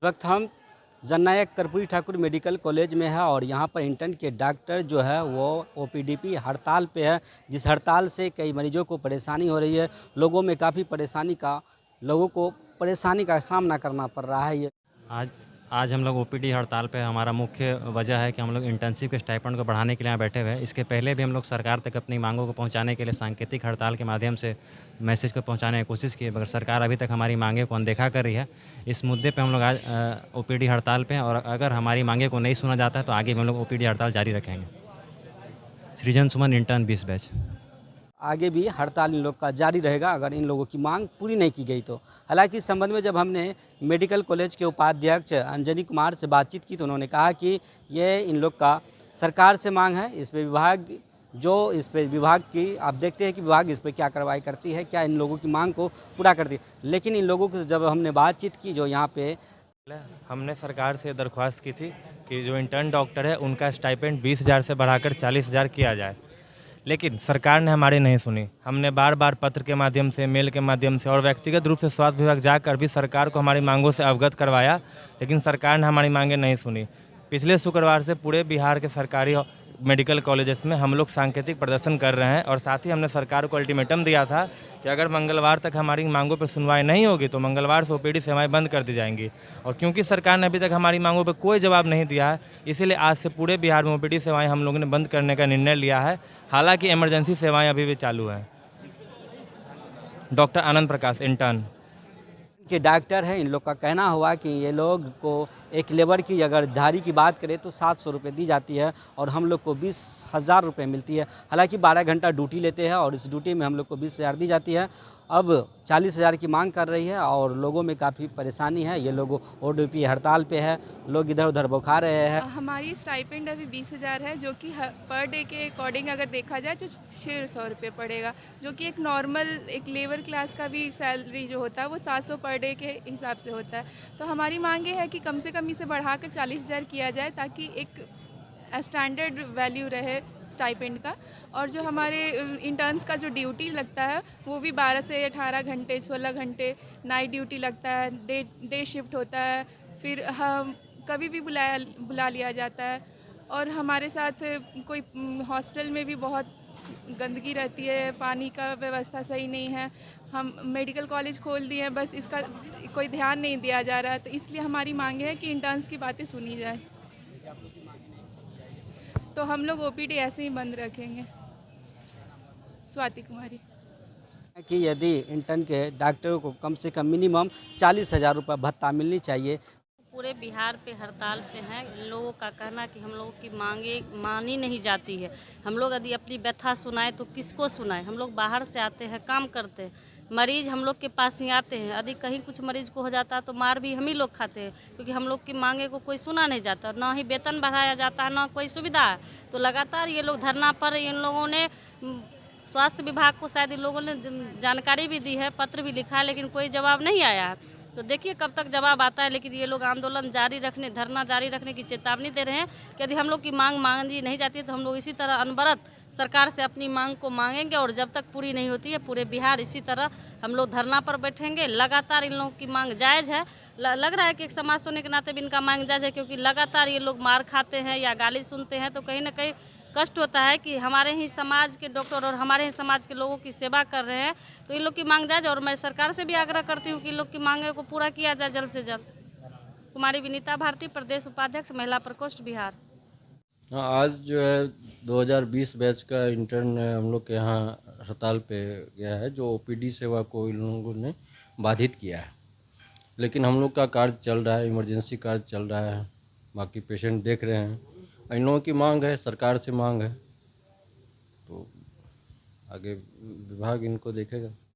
वक्त हम जननायक Karpoori Thakur medical college में है और यहाँ पर इंटर्न के डॉक्टर जो है वो ओपीडीपी हड़ताल पे है, जिस हड़ताल से कई मरीजों को परेशानी हो रही है। लोगों को परेशानी का सामना करना पड़ रहा है। ये आज आज हम लोग ओपीडी हड़ताल पे हमारा मुख्य वजह है कि हम लोग इंटर्नशिप के स्टाइपेंड को बढ़ाने के लिए यहाँ बैठे हुए हैं। इसके पहले भी हम लोग सरकार तक अपनी मांगों को पहुँचाने के लिए सांकेतिक हड़ताल के माध्यम से मैसेज को पहुँचाने की कोशिश की, मगर सरकार अभी तक हमारी मांगे को अनदेखा कर रही है। इस मुद्दे पे हम लोग आज ओपीडी हड़ताल पे हैं और अगर हमारी मांगे को नहीं सुना जाता है तो आगे भी हम लोग ओपीडी हड़ताल जारी रखेंगे। सृजन सुमन, इंटर्न 20 बैच। आगे भी हड़ताल इन लोग का जारी रहेगा अगर इन लोगों की मांग पूरी नहीं की गई तो। हालांकि इस संबंध में जब हमने मेडिकल कॉलेज के उपाध्यक्ष अंजनी कुमार से बातचीत की तो उन्होंने कहा कि ये इन लोग का सरकार से मांग है। इस पे विभाग की आप देखते हैं कि विभाग इस पर क्या कार्रवाई करती है, क्या इन लोगों की मांग को पूरा करती है। लेकिन इन लोगों से जब हमने बातचीत की जो यहाँ पे हमने सरकार से दरख्वास्त की थी कि जो इंटर्न डॉक्टर है उनका स्टाइपेंड 20,000 से बढ़ाकर 40,000 किया जाए, लेकिन सरकार ने हमारी नहीं सुनी। हमने बार बार पत्र के माध्यम से, मेल के माध्यम से और व्यक्तिगत रूप से स्वास्थ्य विभाग जाकर भी सरकार को हमारी मांगों से अवगत करवाया, लेकिन सरकार ने हमारी मांगें नहीं सुनी। पिछले शुक्रवार से पूरे बिहार के सरकारी मेडिकल कॉलेजेस में हम लोग सांकेतिक प्रदर्शन कर रहे हैं और साथ ही हमने सरकार को अल्टीमेटम दिया था कि अगर मंगलवार तक हमारी मांगों पर सुनवाई नहीं होगी तो मंगलवार से ओपीडी सेवाएं बंद कर दी जाएंगी। और क्योंकि सरकार ने अभी तक हमारी मांगों पर कोई जवाब नहीं दिया है, इसीलिए आज से पूरे बिहार में ओपीडी सेवाएं हम लोगों ने बंद करने का निर्णय लिया है। हालांकि इमरजेंसी सेवाएं अभी भी चालू हैं। डॉक्टर आनंद प्रकाश, इंटर्न के डॉक्टर हैं, इन लोग का कहना हुआ कि ये लोग को एक लेबर की अगर दिहाड़ी की बात करें तो 700 रुपये दी जाती है और हम लोग को 20,000 रुपये मिलती है। हालांकि 12 घंटा ड्यूटी लेते हैं और इस ड्यूटी में हम लोग को 20,000 दी जाती है। अब 40,000 की मांग कर रही है और लोगों में काफ़ी परेशानी है। ये लोग ओपीडी हड़ताल पे है, लोग इधर उधर बौखा रहे हैं। हमारी स्टाइपेंड अभी 20,000 है, जो कि पर डे के अकॉर्डिंग अगर देखा जाए तो 600 रुपये पड़ेगा, जो कि एक नॉर्मल एक लेबर क्लास का भी सैलरी जो होता है वो 700 पर डे के हिसाब से होता है। तो हमारी मांग ये है कि कम से कम इसे बढ़ाकर 40,000 किया जाए ताकि एक स्टैंडर्ड वैल्यू रहे स्टाइपेंड का। और जो हमारे इंटर्न्स का जो ड्यूटी लगता है वो भी 12 से 18 घंटे, 16 घंटे नाइट ड्यूटी लगता है, डे शिफ्ट होता है, फिर हम कभी भी बुला लिया जाता है। और हमारे साथ कोई हॉस्टल में भी बहुत गंदगी रहती है, पानी का व्यवस्था सही नहीं है। हम मेडिकल कॉलेज खोल दिए हैं, बस इसका कोई ध्यान नहीं दिया जा रहा है। तो इसलिए हमारी मांग है कि इंटर्न्स की बातें सुनी जाए। तो हम लोग ओपीडी ऐसे ही बंद रखेंगे। स्वाति कुमारी। कि यदि इंटर्न के डॉक्टरों को कम से कम मिनिमम 40,000 रुपये भत्ता मिलनी चाहिए। पूरे बिहार पे हड़ताल पे हैं। इन लोगों का कहना कि हम लोगों की मांगे मानी नहीं जाती है। हम लोग यदि अपनी व्यथा सुनाए तो किसको सुनाए? हम लोग बाहर से आते हैं, काम करते हैं, मरीज हम लोग के पास ही आते हैं। यदि कहीं कुछ मरीज को हो जाता है तो मार भी हम ही लोग खाते हैं, क्योंकि हम लोग की मांगे को कोई सुना नहीं जाता, ना ही वेतन बढ़ाया जाता है, ना कोई सुविधा है। तो लगातार ये लोग धरना पर, इन लोगों ने स्वास्थ्य विभाग को शायद इन लोगों ने जानकारी भी दी है, पत्र भी लिखा है, लेकिन कोई जवाब नहीं आया है। तो देखिए कब तक जवाब आता है। लेकिन ये लोग आंदोलन जारी रखने, धरना जारी रखने की चेतावनी दे रहे हैं कि यदि हम लोग की मांग मांगी नहीं जाती है तो हम लोग इसी तरह अनवरत सरकार से अपनी मांग को मांगेंगे और जब तक पूरी नहीं होती है पूरे बिहार इसी तरह हम लोग धरना पर बैठेंगे। लगातार इन लोगों की मांग जायज़ है। लग रहा है कि एक समाज होने के नाते भी इनका मांग जायज़ है, क्योंकि लगातार ये लोग मार खाते हैं या गाली सुनते हैं तो कहीं ना कहीं कष्ट होता है कि हमारे ही समाज के डॉक्टर और हमारे ही समाज के लोगों की सेवा कर रहे हैं। तो इन लोग की मांग जायज़, और मैं सरकार से भी आग्रह करती हूँ कि इन लोग की मांगे को पूरा किया जाए जल्द से जल्द। कुमारी विनीता भारती, प्रदेश उपाध्यक्ष, महिला प्रकोष्ठ, बिहार। आज जो है 2020 बैच का इंटर्न हम लोग के यहाँ हड़ताल पे गया है, जो ओपीडी सेवा को इन लोगों ने बाधित किया है। लेकिन हम लोग का कार्य चल रहा है, इमरजेंसी कार्य चल रहा है, बाकी पेशेंट देख रहे हैं। इन लोगों की मांग है, सरकार से मांग है, तो आगे विभाग इनको देखेगा।